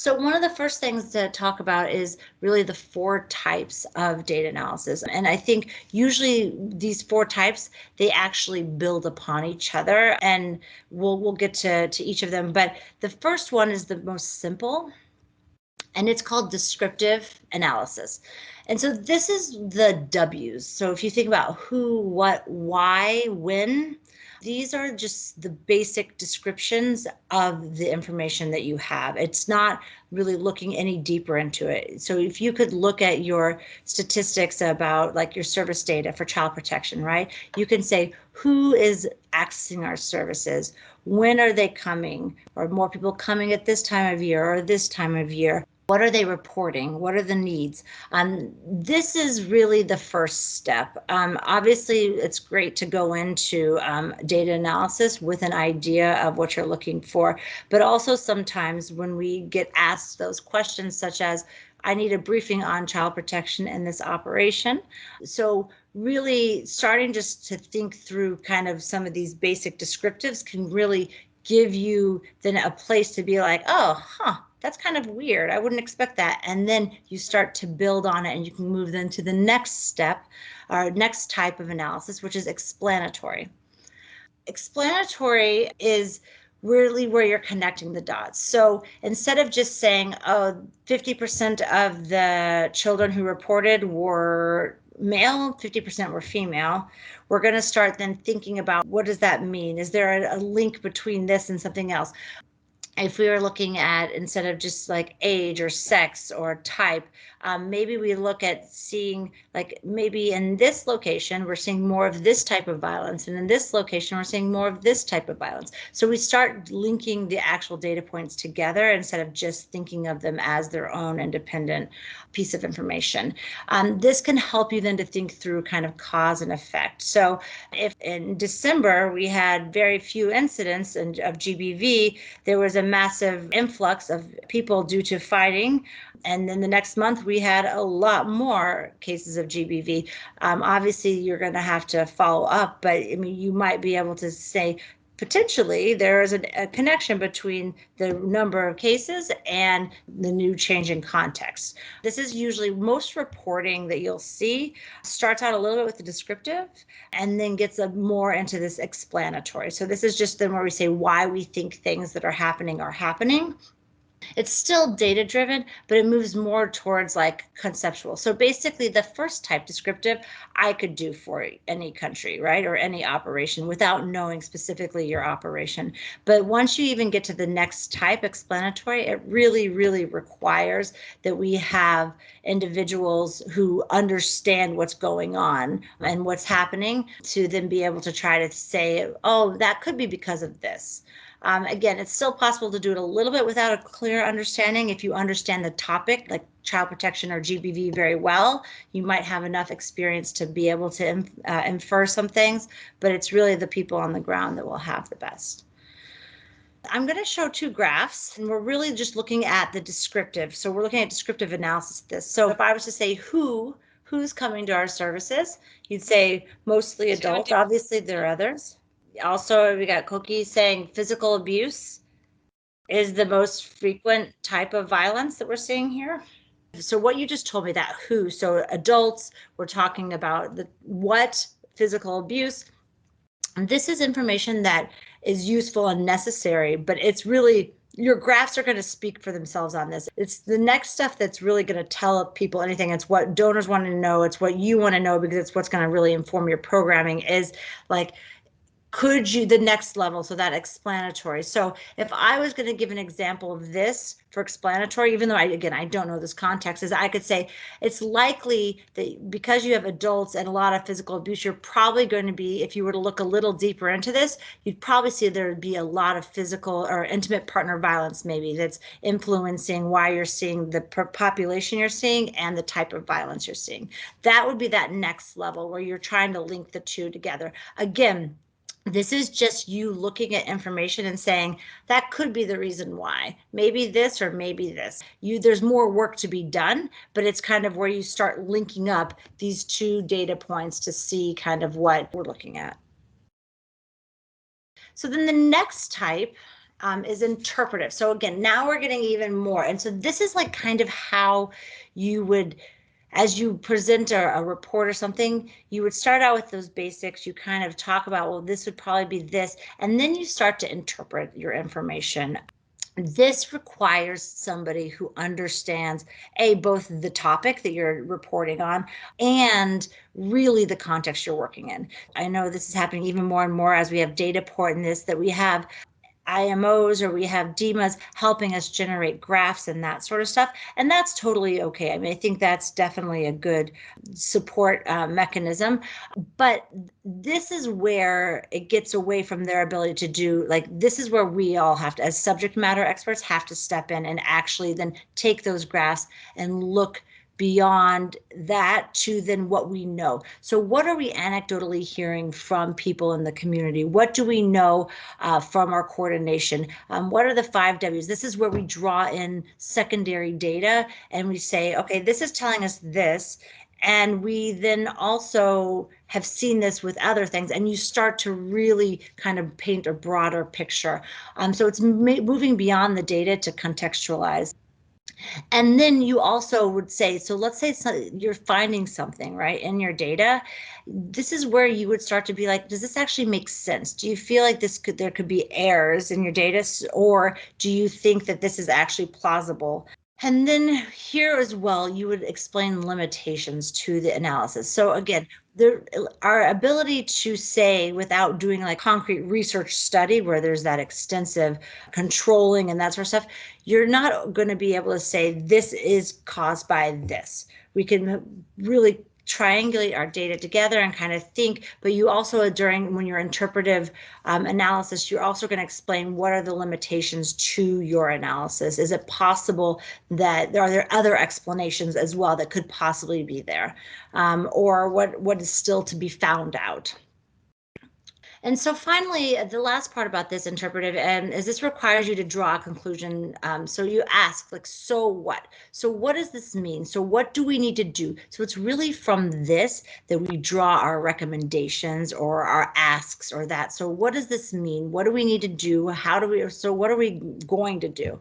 So one of the first things to talk about is really the four types of data analysis. And I think usually these four types, they actually build upon each other, and we'll get to each of them. But the first one is the most simple, and it's called descriptive analysis. And so this is the W's. So if you think about who, what, why, when, these are just the basic descriptions of the information that you have. It's not really looking any deeper into it. So if you could look at your statistics about like your service data for child protection, right? You can say who is accessing our services, when are they coming, or more people coming at this time of year or this time of year. What are they reporting? What are the needs? This is really the first step. Obviously, it's great to go into data analysis with an idea of what you're looking for, but also sometimes when we get asked those questions, such as, I need a briefing on child protection in this operation. So really starting just to think through kind of some of these basic descriptives can really give you then a place to be like, oh, that's kind of weird. I wouldn't expect that. And then you start to build on it and you can move then to the next step or next type of analysis, which is explanatory. Explanatory is really where you're connecting the dots. So instead of just saying, oh, 50% of the children who reported were male, 50% were female, we're going to start then thinking about what does that mean? Is there a link between this and something else? If we were looking at, instead of just like age or sex or type, maybe we look at seeing like maybe in this location we're seeing more of this type of violence, and in this location we're seeing more of this type of violence. So we start linking the actual data points together instead of just thinking of them as their own independent piece of information. This can help you then to think through kind of cause and effect. So if in December we had very few incidents of GBV, there was a massive influx of people due to fighting. And then the next month we had a lot more cases of GBV. Obviously, you're going to have to follow up, but I mean, you might be able to say, potentially there is a connection between the number of cases and the new change in context. This is usually most reporting that you'll see starts out a little bit with the descriptive and then gets more into this explanatory. So this is just then where we say why we think things that are happening are happening. It's still data driven, but it moves more towards like conceptual. So basically the first type, descriptive, I could do for any country, right? Or any operation without knowing specifically your operation. But once you even get to the next type, explanatory, it really, really requires that we have individuals who understand what's going on and what's happening to then be able to try to say, oh, that could be because of this. Again, it's still possible to do it a little bit without a clear understanding. If you understand the topic, like child protection or GBV, very well, you might have enough experience to be able to infer some things, but it's really the people on the ground that will have the best. I'm going to show two graphs, and we're really just looking at the descriptive. So we're looking at descriptive analysis of this. So if I was to say who's coming to our services, you'd say mostly adults. Obviously, there are others. Also, we got Cookie saying physical abuse is the most frequent type of violence that we're seeing here. So what you just told me, that who, so adults, we're talking about what physical abuse. And this is information that is useful and necessary, but it's really, your graphs are going to speak for themselves on this. It's the next stuff that's really going to tell people anything. It's what donors want to know. It's what you want to know, because it's what's going to really inform your programming, is like, could you, the next level, so that explanatory. So if I was going to give an example of this for explanatory, even though I don't know this context, is I could say it's likely that because you have adults and a lot of physical abuse, you're probably going to be, if you were to look a little deeper into this, you'd probably see there would be a lot of physical or intimate partner violence, maybe, that's influencing why you're seeing the population you're seeing and the type of violence you're seeing. That would be that next level where you're trying to link the two together. Again, this is just you looking at information and saying that could be the reason why, maybe this or maybe this. There's more work to be done, but it's kind of where you start linking up these two data points to see kind of what we're looking at. So then the next type is interpretive. So again, now we're getting even more. And so this is like kind of how you would, as you present a report or something, you would start out with those basics. You kind of talk about, well, this would probably be this, and then you start to interpret your information. This requires somebody who understands both the topic that you're reporting on and really the context you're working in. I know this is happening even more and more as we have data port in this, that we have IMOs or we have DEMAs helping us generate graphs and that sort of stuff. And that's totally okay. I mean, I think that's definitely a good support mechanism. But this is where it gets away from their ability to do, like, this is where we all have to, as subject matter experts, have to step in and actually then take those graphs and look beyond that to then what we know. So what are we anecdotally hearing from people in the community? What do we know from our coordination? What are the 5 W's? This is where we draw in secondary data and we say, okay, this is telling us this. And we then also have seen this with other things, and you start to really kind of paint a broader picture. So it's moving beyond the data to contextualize. And then you also would say, so let's say you're finding something, right, in your data. This is where you would start to be like, does this actually make sense? Do you feel like there could be errors in your data, or do you think that this is actually plausible? And then here as well, you would explain limitations to the analysis. So again, our ability to say, without doing like concrete research study where there's that extensive controlling and that sort of stuff, you're not going to be able to say this is caused by this. We can really triangulate our data together and kind of think, but you also, when you're interpretive analysis, you're also going to explain what are the limitations to your analysis. Is it possible that are there other explanations as well that could possibly be there, or what is still to be found out? And so finally, the last part about this interpretive is this requires you to draw a conclusion. So you ask, like, so what? So what does this mean? So what do we need to do? So it's really from this that we draw our recommendations or our asks or that. So what does this mean? What do we need to do? So what are we going to do?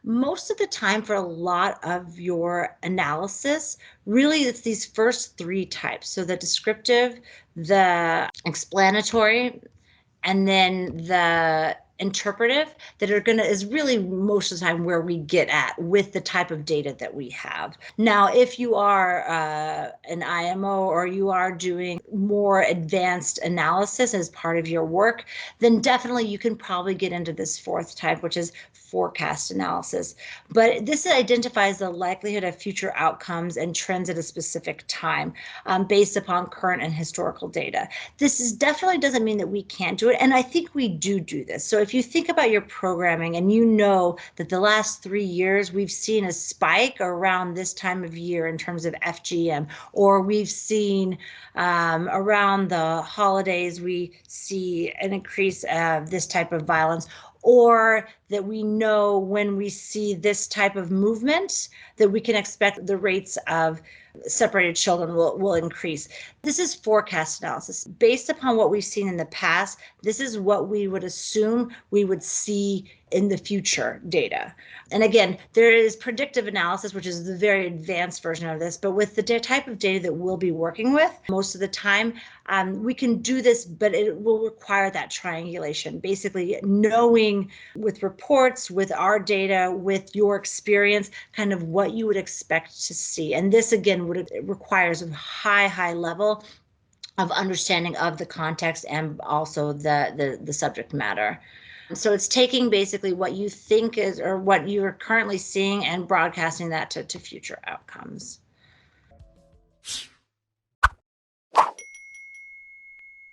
Most of the time, for a lot of your analysis, really it's these first 3 types. So the descriptive, the explanatory, and then the interpretive that is really most of the time where we get at with the type of data that we have. Now, if you are an IMO or you are doing more advanced analysis as part of your work, then definitely you can probably get into this 4th type, which is forecast analysis. But this identifies the likelihood of future outcomes and trends at a specific time based upon current and historical data. This definitely doesn't mean that we can't do it. And I think we do this. So if you think about your programming and you know that the last 3 years we've seen a spike around this time of year in terms of FGM, or we've seen around the holidays, we see an increase of this type of violence, or that we know when we see this type of movement that we can expect the rates of separated children will increase. This is forecast analysis. Based upon what we've seen in the past, this is what we would assume we would see in the future data. And again, there is predictive analysis, which is the very advanced version of this, but with the type of data that we'll be working with most of the time, we can do this, but it will require that triangulation, basically knowing with reports, with our data, with your experience, kind of what you would expect to see. And this, again, requires a high level of understanding of the context and also the subject matter. So it's taking basically what you think is, or what you're currently seeing, and broadcasting that to future outcomes.